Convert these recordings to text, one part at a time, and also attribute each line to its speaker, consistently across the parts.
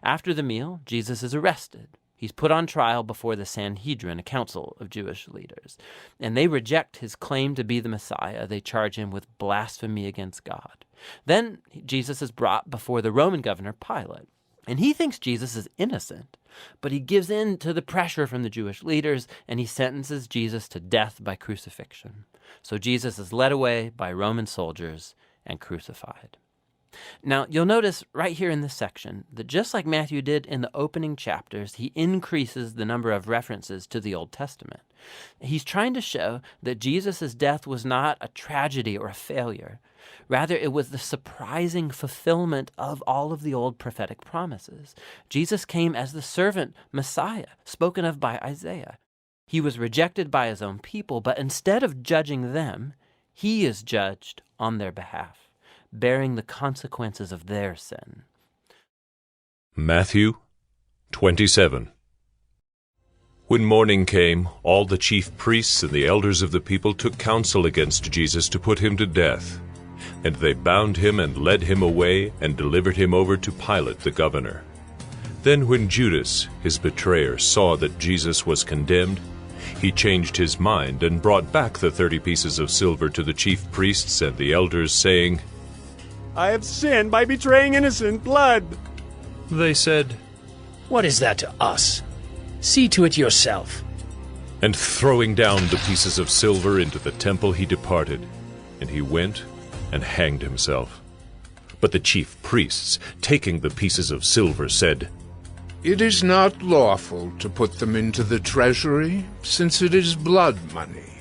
Speaker 1: After the meal, Jesus is arrested. He's put on trial before the Sanhedrin, a council of Jewish leaders, and they reject his claim to be the Messiah. They charge him with blasphemy against God. Then Jesus is brought before the Roman governor, Pilate, and he thinks Jesus is innocent, but he gives in to the pressure from the Jewish leaders, and he sentences Jesus to death by crucifixion. So Jesus is led away by Roman soldiers and crucified. Now, you'll notice right here in this section that just like Matthew did in the opening chapters, he increases the number of references to the Old Testament. He's trying to show that Jesus' death was not a tragedy or a failure. Rather, it was the surprising fulfillment of all of the old prophetic promises. Jesus came as the servant Messiah, spoken of by Isaiah. He was rejected by his own people, but instead of judging them, he is judged on their behalf, bearing the consequences of their sin.
Speaker 2: Matthew 27. When morning came, all the chief priests and the elders of the people took counsel against Jesus to put him to death. And they bound him and led him away and delivered him over to Pilate the governor. Then when Judas, his betrayer, saw that Jesus was condemned, he changed his mind and brought back the 30 pieces of silver to the chief priests and the elders, saying,
Speaker 3: I have sinned by betraying innocent blood.
Speaker 2: They said,
Speaker 4: What is that to us? See to it yourself.
Speaker 2: And throwing down the pieces of silver into the temple, he departed, and he went and hanged himself. But the chief priests, taking the pieces of silver, said,
Speaker 5: It is not lawful to put them into the treasury, since it is blood money.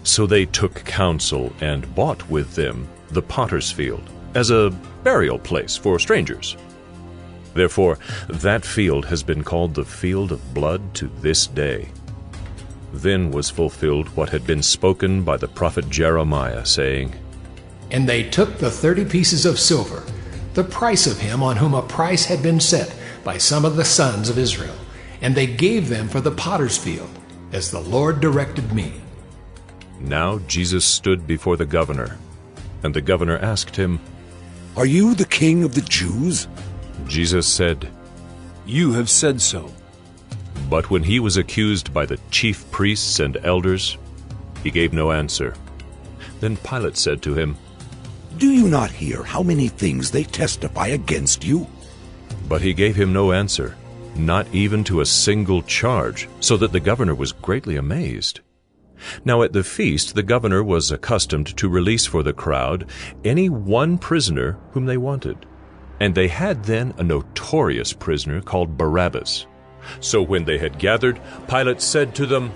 Speaker 2: So they took counsel and bought with them the potter's field, as a burial place for strangers. Therefore, that field has been called the field of blood to this day. Then was fulfilled what had been spoken by the prophet Jeremiah, saying,
Speaker 6: And they took the 30 pieces of silver, the price of him on whom a price had been set by some of the sons of Israel, and they gave them for the potter's field, as the Lord directed me.
Speaker 2: Now Jesus stood before the governor, and the governor asked him,
Speaker 7: Are you the king of the Jews?
Speaker 2: Jesus said,
Speaker 8: You have said so.
Speaker 2: But when he was accused by the chief priests and elders, he gave no answer. Then Pilate said to him,
Speaker 7: Do you not hear how many things they testify against you?
Speaker 2: But he gave him no answer, not even to a single charge, so that the governor was greatly amazed. Now at the feast the governor was accustomed to release for the crowd any one prisoner whom they wanted. And they had then a notorious prisoner called Barabbas. So when they had gathered, Pilate said to them,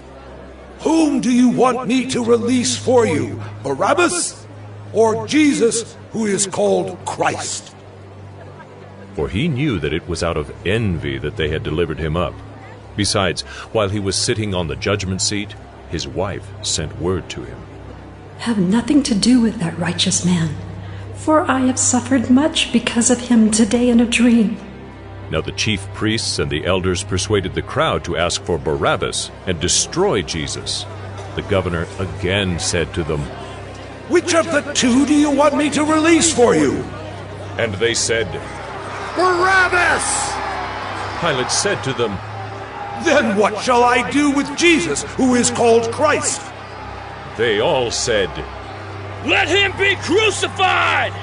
Speaker 7: Whom do you want me to release for you, Barabbas, or Jesus, who is called Christ?
Speaker 2: For he knew that it was out of envy that they had delivered him up. Besides, while he was sitting on the judgment seat, his wife sent word to him,
Speaker 9: Have nothing to do with that righteous man, for I have suffered much because of him today in a dream.
Speaker 2: Now the chief priests and the elders persuaded the crowd to ask for Barabbas and destroy Jesus. The governor again said to them,
Speaker 7: Which of the two do you want me to release for you?
Speaker 2: And they said,
Speaker 7: Barabbas!
Speaker 2: Pilate said to them,
Speaker 7: Then what shall I do with Jesus, who is called Christ?
Speaker 2: They all said,
Speaker 4: Let him be crucified!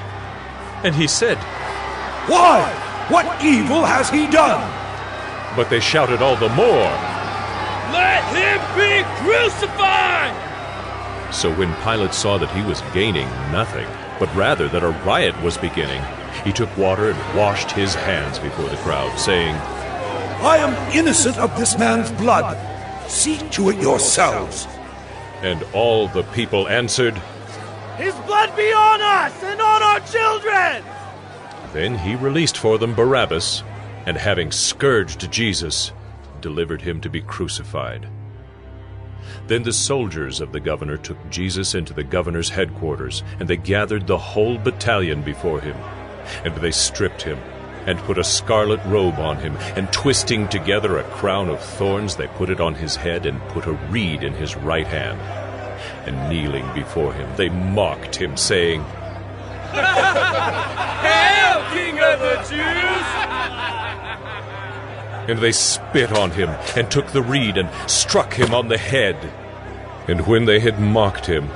Speaker 2: And he said,
Speaker 7: Why? What evil has he done?
Speaker 2: But they shouted all the more,
Speaker 4: Let him be crucified!
Speaker 2: So when Pilate saw that he was gaining nothing, but rather that a riot was beginning, he took water and washed his hands before the crowd, saying,
Speaker 7: I am innocent of this man's blood. See to it yourselves.
Speaker 2: And all the people answered,
Speaker 3: His blood be on us and on our children!
Speaker 2: Then he released for them Barabbas, and having scourged Jesus, delivered him to be crucified. Then the soldiers of the governor took Jesus into the governor's headquarters, and they gathered the whole battalion before him. And they stripped him, and put a scarlet robe on him, and twisting together a crown of thorns, they put it on his head, and put a reed in his right hand. And kneeling before him, they mocked him, saying,
Speaker 3: Hail, King of the Jews!
Speaker 2: And they spit on him, and took the reed, and struck him on the head. And when they had mocked him,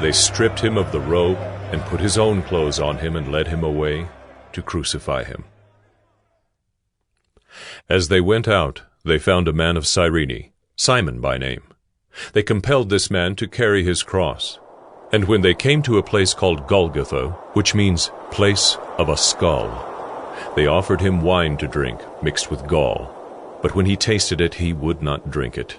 Speaker 2: they stripped him of the robe, and put his own clothes on him, and led him away to crucify him. As they went out, they found a man of Cyrene, Simon by name. They compelled this man to carry his cross. And when they came to a place called Golgotha, which means place of a skull, they offered him wine to drink, mixed with gall. But when he tasted it, he would not drink it.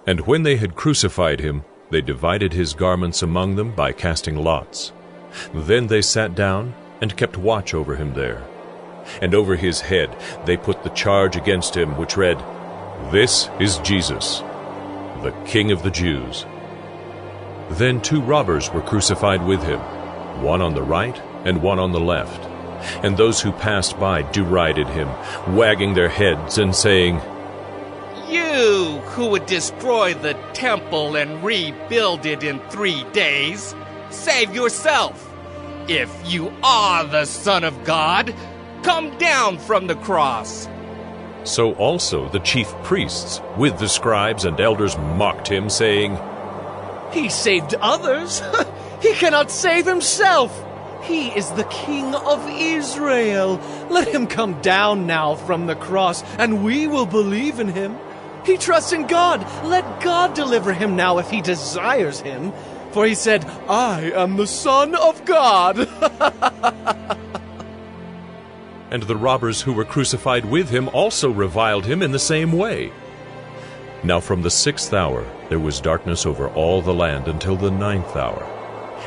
Speaker 2: And when they had crucified him, they divided his garments among them by casting lots. Then they sat down and kept watch over him there. And over his head they put the charge against him, which read, "This is Jesus, the King of the Jews." Then 2 robbers were crucified with him, one on the right and one on the left. And those who passed by derided him, wagging their heads and saying,
Speaker 10: "You who would destroy the temple and rebuild it in 3 days, save yourself. If you are the Son of God, come down from the cross."
Speaker 2: So also the chief priests with the scribes and elders mocked him, saying,
Speaker 3: He saved others. He cannot save himself. He is the King of Israel. Let him come down now from the cross, and we will believe in him. He trusts in God. Let God deliver him now if he desires him. For he said, I am the Son of God.
Speaker 2: And the robbers who were crucified with him also reviled him in the same way. Now from the 6th hour there was darkness over all the land until the 9th hour.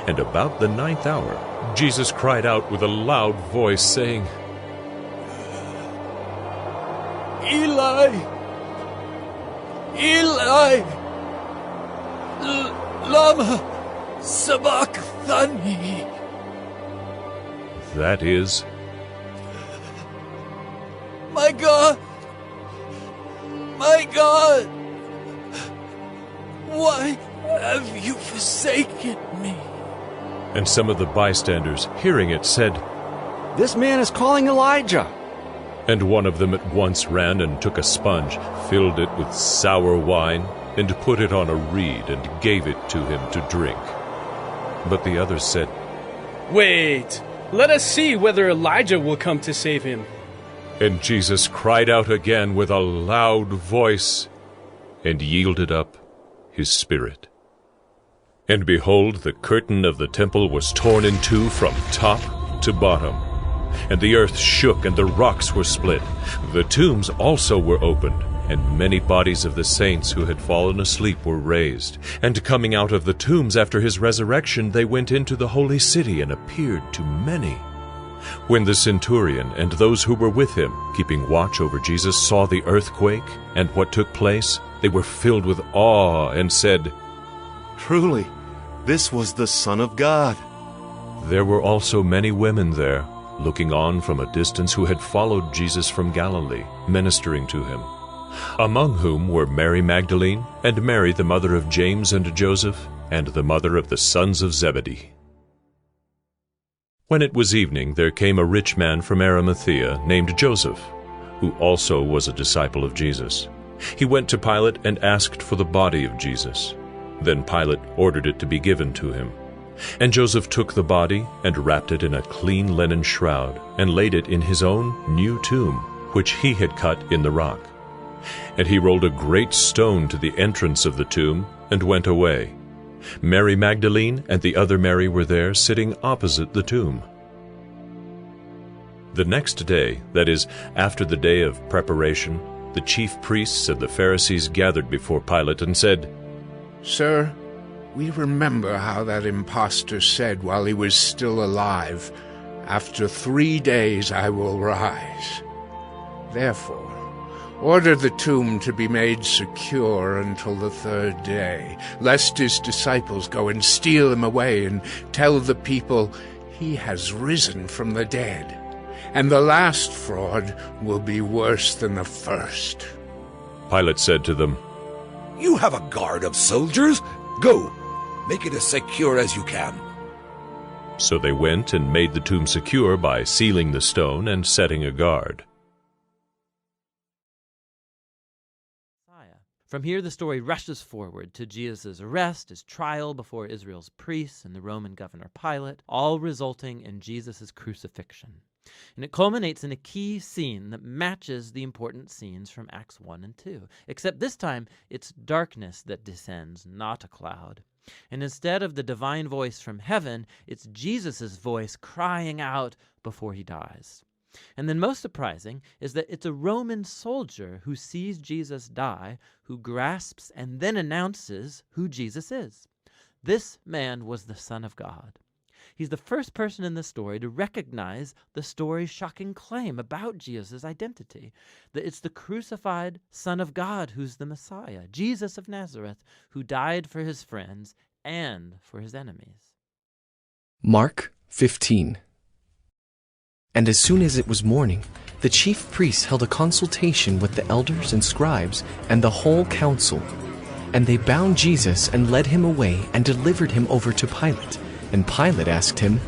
Speaker 2: And about the 9th hour Jesus cried out with a loud voice, saying,
Speaker 3: Eli, Eli, lama sabachthani.
Speaker 2: That is,
Speaker 3: My God, why have you forsaken me?
Speaker 2: and some of the bystanders, hearing it, said,
Speaker 3: This man is calling Elijah.
Speaker 2: And one of them at once ran and took a sponge, filled it with sour wine, and put it on a reed, and gave it to him to drink. But the others said,
Speaker 11: Wait, let us see whether Elijah will come to save him.
Speaker 2: And Jesus cried out again with a loud voice, and yielded up his spirit. And behold, the curtain of the temple was torn in two from top to bottom. And the earth shook, and the rocks were split. The tombs also were opened, and many bodies of the saints who had fallen asleep were raised. And coming out of the tombs after his resurrection, they went into the holy city and appeared to many. When the centurion and those who were with him, keeping watch over Jesus, saw the earthquake and what took place, they were filled with awe and said,
Speaker 12: Truly, this was the Son of God.
Speaker 2: There were also many women there, looking on from a distance, who had followed Jesus from Galilee, ministering to him, among whom were Mary Magdalene, and Mary the mother of James and Joseph, and the mother of the sons of Zebedee. When it was evening, there came a rich man from Arimathea named Joseph, who also was a disciple of Jesus. He went to Pilate and asked for the body of Jesus. Then Pilate ordered it to be given to him. And Joseph took the body and wrapped it in a clean linen shroud, and laid it in his own new tomb, which he had cut in the rock. And he rolled a great stone to the entrance of the tomb, and went away. Mary Magdalene and the other Mary were there, sitting opposite the tomb. The next day, that is, after the day of preparation, the chief priests and the Pharisees gathered before Pilate and said,
Speaker 5: Sir, we remember how that impostor said while he was still alive, After 3 days I will rise. Therefore, order the tomb to be made secure until the 3rd day, lest his disciples go and steal him away and tell the people, He has risen from the dead. And the last fraud will be worse than the first.
Speaker 2: Pilate said to them,
Speaker 7: You have a guard of soldiers. Go, make it as secure as you can.
Speaker 2: So they went and made the tomb secure by sealing the stone and setting a guard.
Speaker 1: Messiah. From here, the story rushes forward to Jesus' arrest, his trial before Israel's priests and the Roman governor Pilate, all resulting in Jesus' crucifixion. And it culminates in a key scene that matches the important scenes from Acts 1 and 2, except this time it's darkness that descends, not a cloud. And instead of the divine voice from heaven, it's Jesus' voice crying out before he dies. And then most surprising is that it's a Roman soldier who sees Jesus die, who grasps and then announces who Jesus is. This man was the Son of God. He's the first person in the story to recognize the story's shocking claim about Jesus' identity, that it's the crucified Son of God who's the Messiah, Jesus of Nazareth, who died for his friends and for his enemies.
Speaker 13: Mark 15. And as soon as it was morning, the chief priests held a consultation with the elders and scribes and the whole council. And they bound Jesus and led him away and delivered him over to Pilate. And Pilate asked him,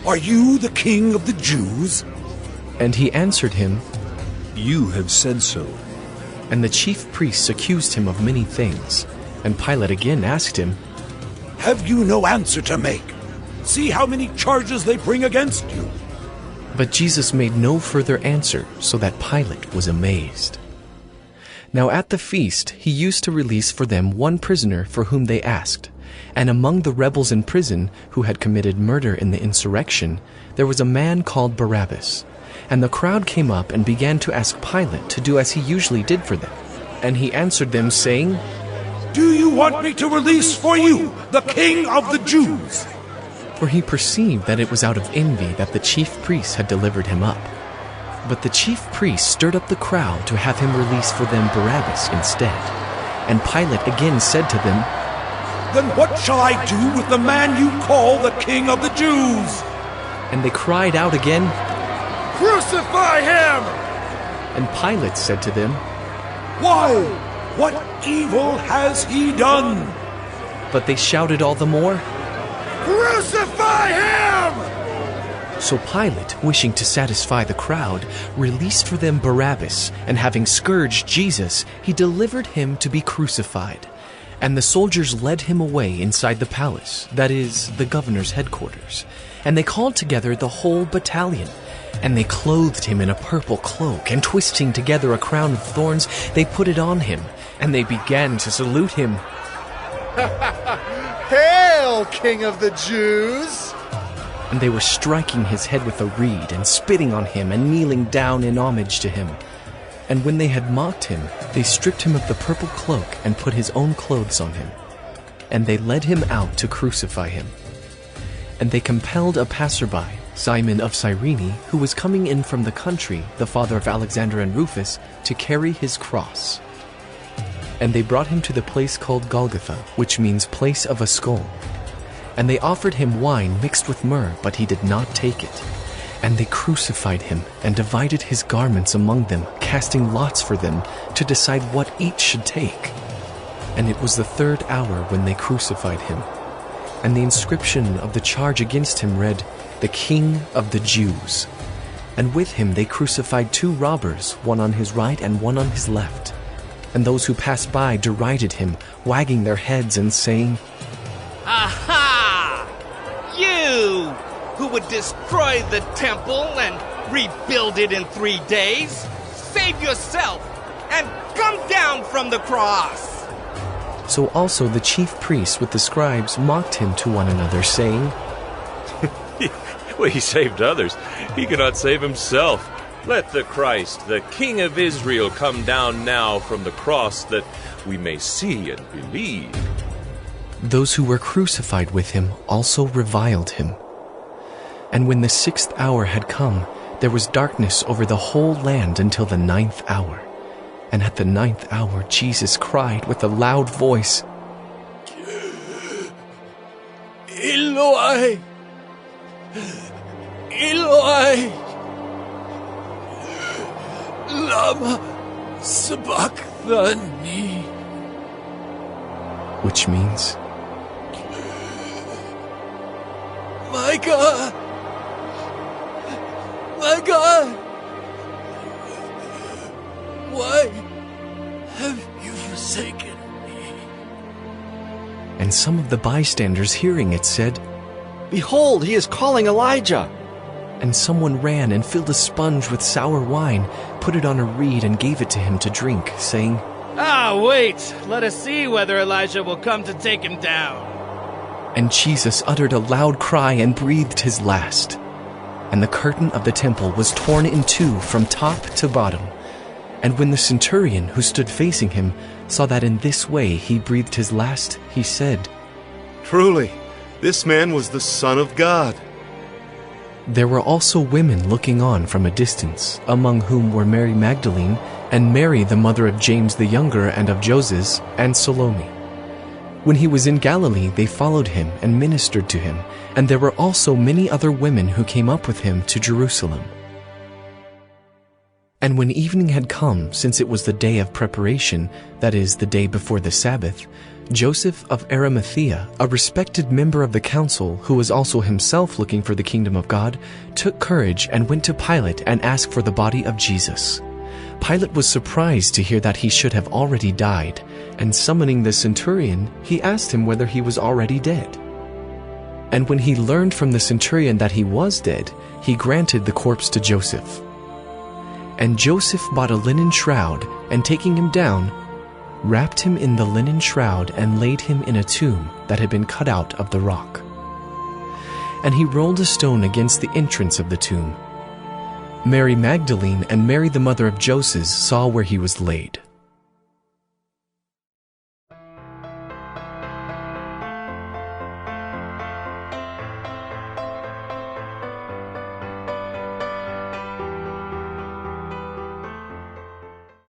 Speaker 7: "Are you the king of the Jews?"
Speaker 13: And he answered him,
Speaker 8: "You have said so."
Speaker 13: And the chief priests accused him of many things. And Pilate again asked him,
Speaker 7: "Have you no answer to make? See how many charges they bring against you."
Speaker 13: But Jesus made no further answer, so that Pilate was amazed. Now at the feast he used to release for them one prisoner for whom they asked. And among the rebels in prison who had committed murder in the insurrection, there was a man called Barabbas. And the crowd came up and began to ask Pilate to do as he usually did for them. And he answered them, saying,
Speaker 7: "Do you want me to release for you the king of the Jews?"
Speaker 13: For he perceived that it was out of envy that the chief priests had delivered him up. But the chief priests stirred up the crowd to have him release for them Barabbas instead. And Pilate again said to them,
Speaker 7: "Then what shall I do with the man you call the king of the Jews?"
Speaker 13: And they cried out again,
Speaker 7: "Crucify him!"
Speaker 13: And Pilate said to them,
Speaker 7: "Why? What evil has he done?"
Speaker 13: But they shouted all the more,
Speaker 7: "Crucify him!"
Speaker 13: So Pilate, wishing to satisfy the crowd, released for them Barabbas, and having scourged Jesus, he delivered him to be crucified. And the soldiers led him away inside the palace, that is, the governor's headquarters. And they called together the whole battalion. And they clothed him in a purple cloak, and twisting together a crown of thorns, they put it on him. And they began to salute him.
Speaker 14: "Hail, King of the Jews!"
Speaker 13: And they were striking his head with a reed, and spitting on him, and kneeling down in homage to him. And when they had mocked him, they stripped him of the purple cloak, and put his own clothes on him. And they led him out to crucify him. And they compelled a passerby, Simon of Cyrene, who was coming in from the country, the father of Alexander and Rufus, to carry his cross. And they brought him to the place called Golgotha, which means place of a skull. And they offered him wine mixed with myrrh, but he did not take it. And they crucified him, and divided his garments among them, casting lots for them, to decide what each should take. And it was the 3rd hour when they crucified him. And the inscription of the charge against him read, "The King of the Jews." And with him they crucified 2 robbers, one on his right and one on his left. And those who passed by derided him, wagging their heads and saying,
Speaker 10: "Aha! You who would destroy the temple and rebuild it in 3 days, save yourself and come down from the cross!"
Speaker 13: So also the chief priests with the scribes mocked him to one another, saying,
Speaker 2: Well, he saved others. He cannot save himself. Let the Christ, the King of Israel, come down now from the cross, that we may see and believe.
Speaker 13: Those who were crucified with him also reviled him. And when the 6th hour had come, there was darkness over the whole land until the 9th hour. And at the 9th hour Jesus cried with a loud voice,
Speaker 3: "Eloi, Eloi, lama sabachthani,"
Speaker 13: which means,
Speaker 3: My God, why have you
Speaker 7: forsaken me.
Speaker 13: And some of the bystanders hearing it said,
Speaker 15: Behold, he is calling Elijah.
Speaker 13: And someone ran and filled a sponge with sour wine, put it on a reed and gave it to him to drink, saying,
Speaker 11: Wait, let us see whether Elijah will come to take him down.
Speaker 13: And Jesus uttered a loud cry and breathed his last. And the curtain of the temple was torn in two from top to bottom. And when the centurion who stood facing him saw that in this way he breathed his last, he said,
Speaker 12: Truly, this man was the Son of God.
Speaker 13: There were also women looking on from a distance, among whom were Mary Magdalene, and Mary the mother of James the younger and of Joses, and Salome. When he was in Galilee, they followed him and ministered to him, and there were also many other women who came up with him to Jerusalem. And when evening had come, since it was the day of preparation, that is, the day before the Sabbath, Joseph of Arimathea, a respected member of the council, who was also himself looking for the kingdom of God, took courage and went to Pilate and asked for the body of Jesus. Pilate was surprised to hear that he should have already died, and summoning the centurion, he asked him whether he was already dead. And when he learned from the centurion that he was dead, he granted the corpse to Joseph. And Joseph bought a linen shroud, and taking him down, wrapped him in the linen shroud and laid him in a tomb that had been cut out of the rock. And he rolled a stone against the entrance of the tomb. Mary Magdalene and Mary the mother of Joses saw where he was laid.